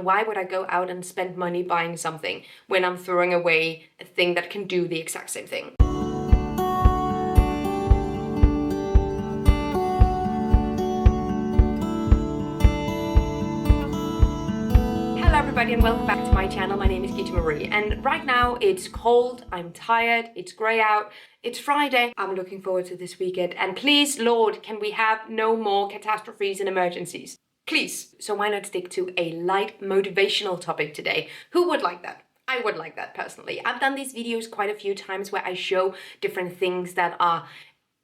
Why would I go out and spend money buying something when I'm throwing away a thing that can do the exact same thing? Hello everybody and welcome back to my channel. My name is Gita Marie and right now it's cold, I'm tired, it's grey out, it's Friday. I'm looking forward to this weekend and please Lord, can we have no more catastrophes and emergencies? Please. So why not stick to a light motivational topic today? Who would like that? I would like that personally. I've done these videos quite a few times where I show different things that are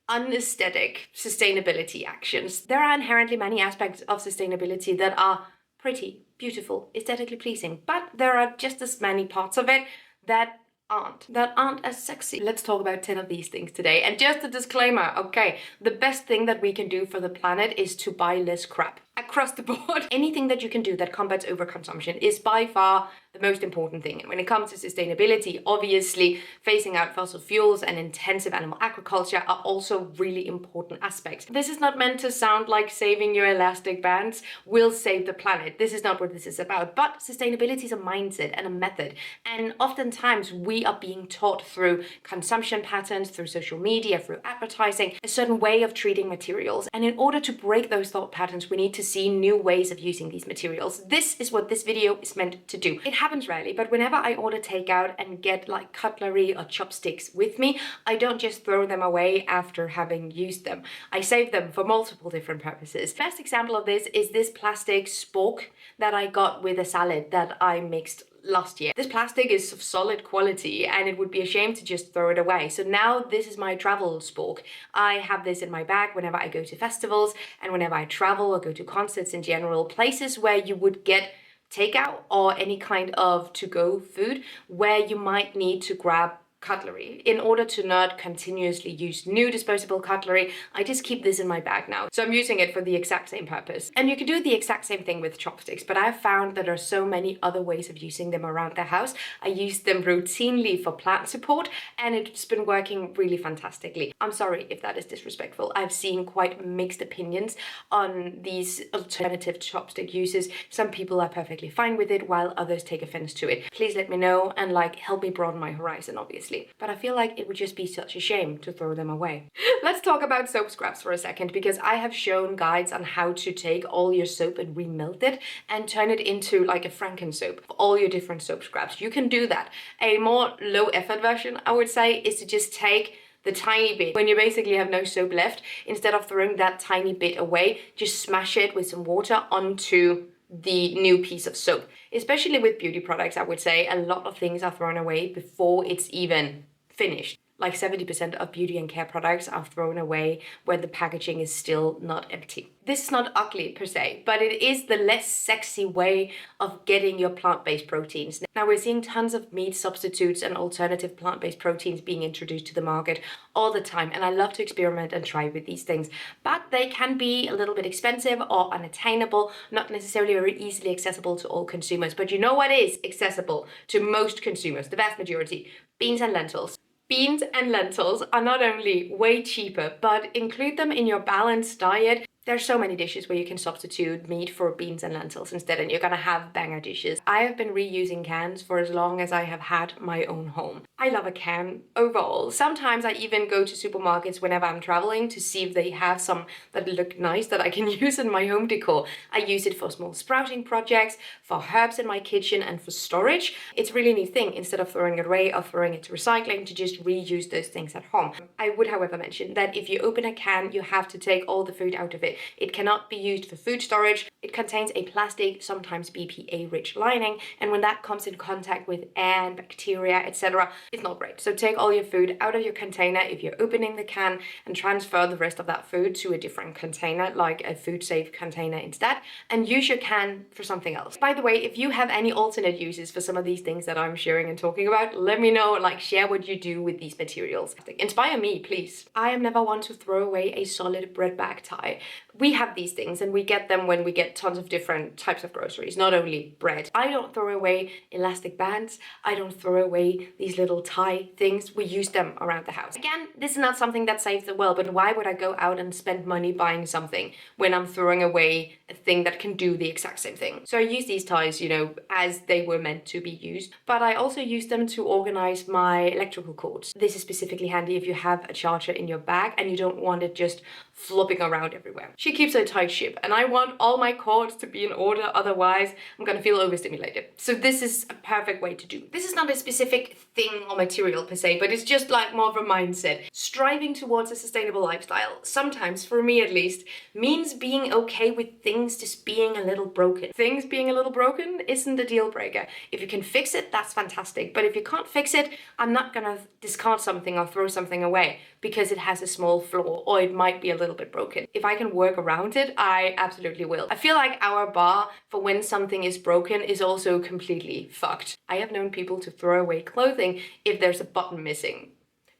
unaesthetic sustainability actions. There are inherently many aspects of sustainability that are pretty, beautiful, aesthetically pleasing, but there are just as many parts of it that aren't as sexy. Let's talk about 10 of these things today. And just a disclaimer, okay, the best thing that we can do for the planet is to buy less crap. Across the board, anything that you can do that combats overconsumption is by far the most important thing. And when it comes to sustainability, obviously phasing out fossil fuels and intensive animal agriculture are also really important aspects. This is not meant to sound like saving your elastic bands will save the planet. This is not what this is about. But sustainability is a mindset and a method. And oftentimes we are being taught through consumption patterns, through social media, through advertising, a certain way of treating materials. And in order to break those thought patterns, we need to see new ways of using these materials. This is what this video is meant to do. It happens rarely, but whenever I order takeout and get like cutlery or chopsticks with me, I don't just throw them away after having used them. I save them for multiple different purposes. Best example of this is this plastic spork that I got with a salad that I mixed last year. This plastic is of solid quality and it would be a shame to just throw it away. So now this is my travel spork. I have this in my bag whenever I go to festivals and whenever I travel or go to concerts in general, places where you would get takeout or any kind of to-go food where you might need to grab cutlery. In order to not continuously use new disposable cutlery, I just keep this in my bag now. So I'm using it for the exact same purpose. And you can do the exact same thing with chopsticks, but I've found that there are so many other ways of using them around the house. I use them routinely for plant support and it's been working really fantastically. I'm sorry if that is disrespectful. I've seen quite mixed opinions on these alternative chopstick uses. Some people are perfectly fine with it while others take offense to it. Please let me know and help me broaden my horizon, obviously. But I feel like it would just be such a shame to throw them away. Let's talk about soap scraps for a second, because I have shown guides on how to take all your soap and remelt it and turn it into like a Franken soap for all your different soap scraps. You can do that. A more low effort version, I would say, is to just take the tiny bit. When you basically have no soap left, instead of throwing that tiny bit away, just smash it with some water onto the new piece of soap. Especially with beauty products, I would say a lot of things are thrown away before it's even finished. Like 70% of beauty and care products are thrown away when the packaging is still not empty. This is not ugly per se, but it is the less sexy way of getting your plant-based proteins. Now we're seeing tons of meat substitutes and alternative plant-based proteins being introduced to the market all the time, and I love to experiment and try with these things, but they can be a little bit expensive or unattainable, not necessarily very easily accessible to all consumers. But you know what is accessible to most consumers, the vast majority? Beans and lentils. Beans and lentils are not only way cheaper, but include them in your balanced diet. There's so many dishes where you can substitute meat for beans and lentils instead, and you're gonna have banger dishes. I have been reusing cans for as long as I have had my own home. I love a can overall. Sometimes I even go to supermarkets whenever I'm traveling to see if they have some that look nice that I can use in my home decor. I use it for small sprouting projects, for herbs in my kitchen, and for storage. It's a really neat thing, instead of throwing it away or throwing it to recycling, to just reuse those things at home. I would, however, mention that if you open a can, you have to take all the food out of it. It cannot be used for food storage. It contains a plastic, sometimes BPA-rich lining, and when that comes in contact with air and bacteria, etc., it's not great. So take all your food out of your container if you're opening the can and transfer the rest of that food to a different container, like a food-safe container instead, and use your can for something else. By the way, if you have any alternate uses for some of these things that I'm sharing and talking about, let me know, share what you do with these materials. Inspire me, please. I am never one to throw away a solid bread bag tie. We have these things and we get them when we get tons of different types of groceries, not only bread. I don't throw away elastic bands. I don't throw away these little tie things. We use them around the house. Again, this is not something that saves the world, but why would I go out and spend money buying something when I'm throwing away a thing that can do the exact same thing? So I use these ties, you know, as they were meant to be used, but I also use them to organize my electrical cords. This is specifically handy if you have a charger in your bag and you don't want it just flopping around everywhere. She keeps a tight ship and I want all my cords to be in order, otherwise I'm gonna feel overstimulated. So this is a perfect way to do. This is not a specific thing or material per se, but it's just like more of a mindset. Striving towards a sustainable lifestyle, sometimes, for me at least, means being okay with things just being a little broken. Things being a little broken isn't a deal breaker. If you can fix it, that's fantastic. But if you can't fix it, I'm not gonna discard something or throw something away because it has a small flaw or it might be a little bit broken. If I can work around it, I absolutely will. I feel like our bar for when something is broken is also completely fucked. I have known people to throw away clothing if there's a button missing.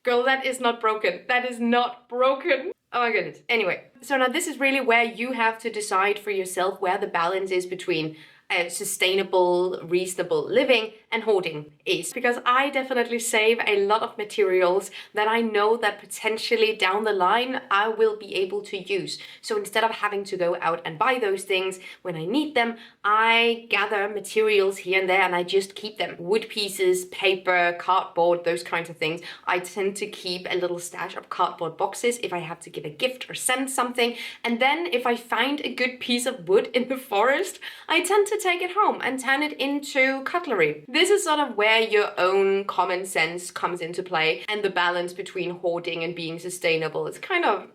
Girl, that is not broken. That is not broken. Oh my goodness. Anyway, so now this is really where you have to decide for yourself where the balance is between sustainable, reasonable living and hoarding is. Because I definitely save a lot of materials that I know that potentially down the line I will be able to use. So instead of having to go out and buy those things when I need them, I gather materials here and there and I just keep them. Wood pieces, paper, cardboard, those kinds of things. I tend to keep a little stash of cardboard boxes if I have to give a gift or send something. And then if I find a good piece of wood in the forest, I tend to take it home and turn it into cutlery. This is sort of where your own common sense comes into play and the balance between hoarding and being sustainable. It's kind of,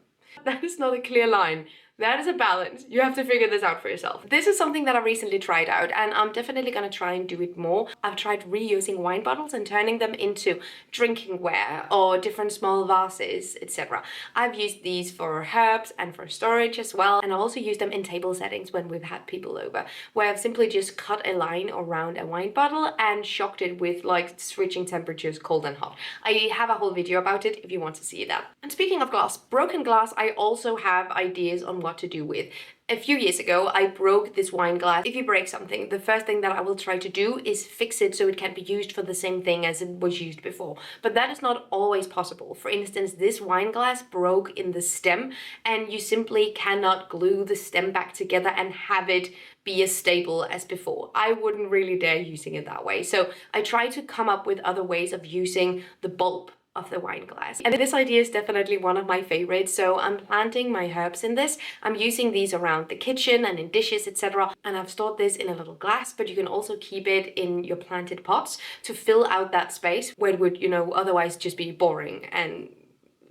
that is not a clear line. That is a balance. You have to figure this out for yourself. This is something that I recently tried out and I'm definitely gonna try and do it more. I've tried reusing wine bottles and turning them into drinking ware or different small vases, etc. I've used these for herbs and for storage as well. And I also use them in table settings when we've had people over, where I've simply just cut a line around a wine bottle and shocked it with like switching temperatures, cold and hot. I have a whole video about it if you want to see that. And speaking of glass, broken glass, I also have ideas on what to do with. A few years ago, I broke this wine glass. If you break something, the first thing that I will try to do is fix it so it can be used for the same thing as it was used before. But that is not always possible. For instance, this wine glass broke in the stem and you simply cannot glue the stem back together and have it be as stable as before. I wouldn't really dare using it that way. So I try to come up with other ways of using the bulb of the wine glass. And this idea is definitely one of my favorites. So I'm planting my herbs in this. I'm using these around the kitchen and in dishes, etc. And I've stored this in a little glass, but you can also keep it in your planted pots to fill out that space where it would, you know, otherwise just be boring and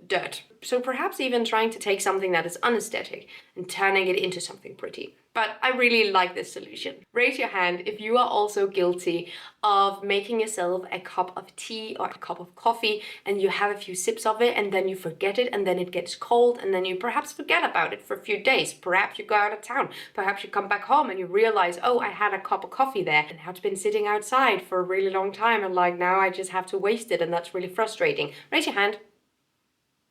dirt. So perhaps even trying to take something that is unaesthetic and turning it into something pretty. But I really like this solution. Raise your hand if you are also guilty of making yourself a cup of tea or a cup of coffee and you have a few sips of it and then you forget it and then it gets cold and then you perhaps forget about it for a few days. Perhaps you go out of town. Perhaps you come back home and you realize, oh, I had a cup of coffee there and now it's been sitting outside for a really long time and like now I just have to waste it and that's really frustrating. Raise your hand.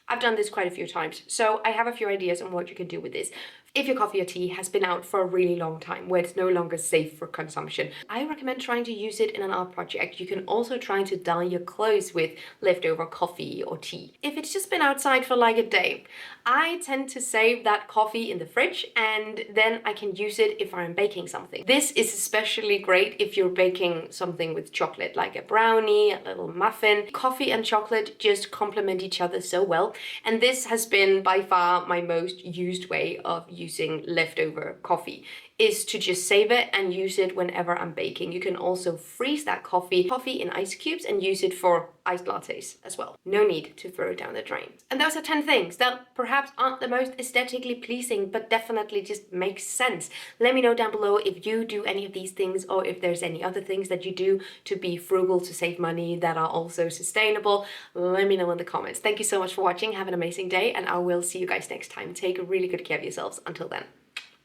I've done this quite a few times, so I have a few ideas on what you can do with this. If your coffee or tea has been out for a really long time, where it's no longer safe for consumption, I recommend trying to use it in an art project. You can also try to dye your clothes with leftover coffee or tea. If it's just been outside for like a day, I tend to save that coffee in the fridge and then I can use it if I'm baking something. This is especially great if you're baking something with chocolate, like a brownie, a little muffin. Coffee and chocolate just complement each other so well. And this has been by far my most used way of using leftover coffee, is to just save it and use it whenever I'm baking. You can also freeze that coffee in ice cubes and use it for iced lattes as well. No need to throw it down the drain. And those are 10 things that perhaps aren't the most aesthetically pleasing, but definitely just make sense. Let me know down below if you do any of these things or if there's any other things that you do to be frugal, to save money, that are also sustainable. Let me know in the comments. Thank you so much for watching. Have an amazing day and I will see you guys next time. Take really good care of yourselves. Until then,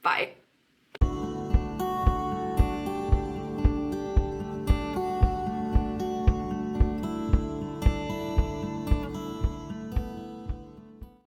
bye.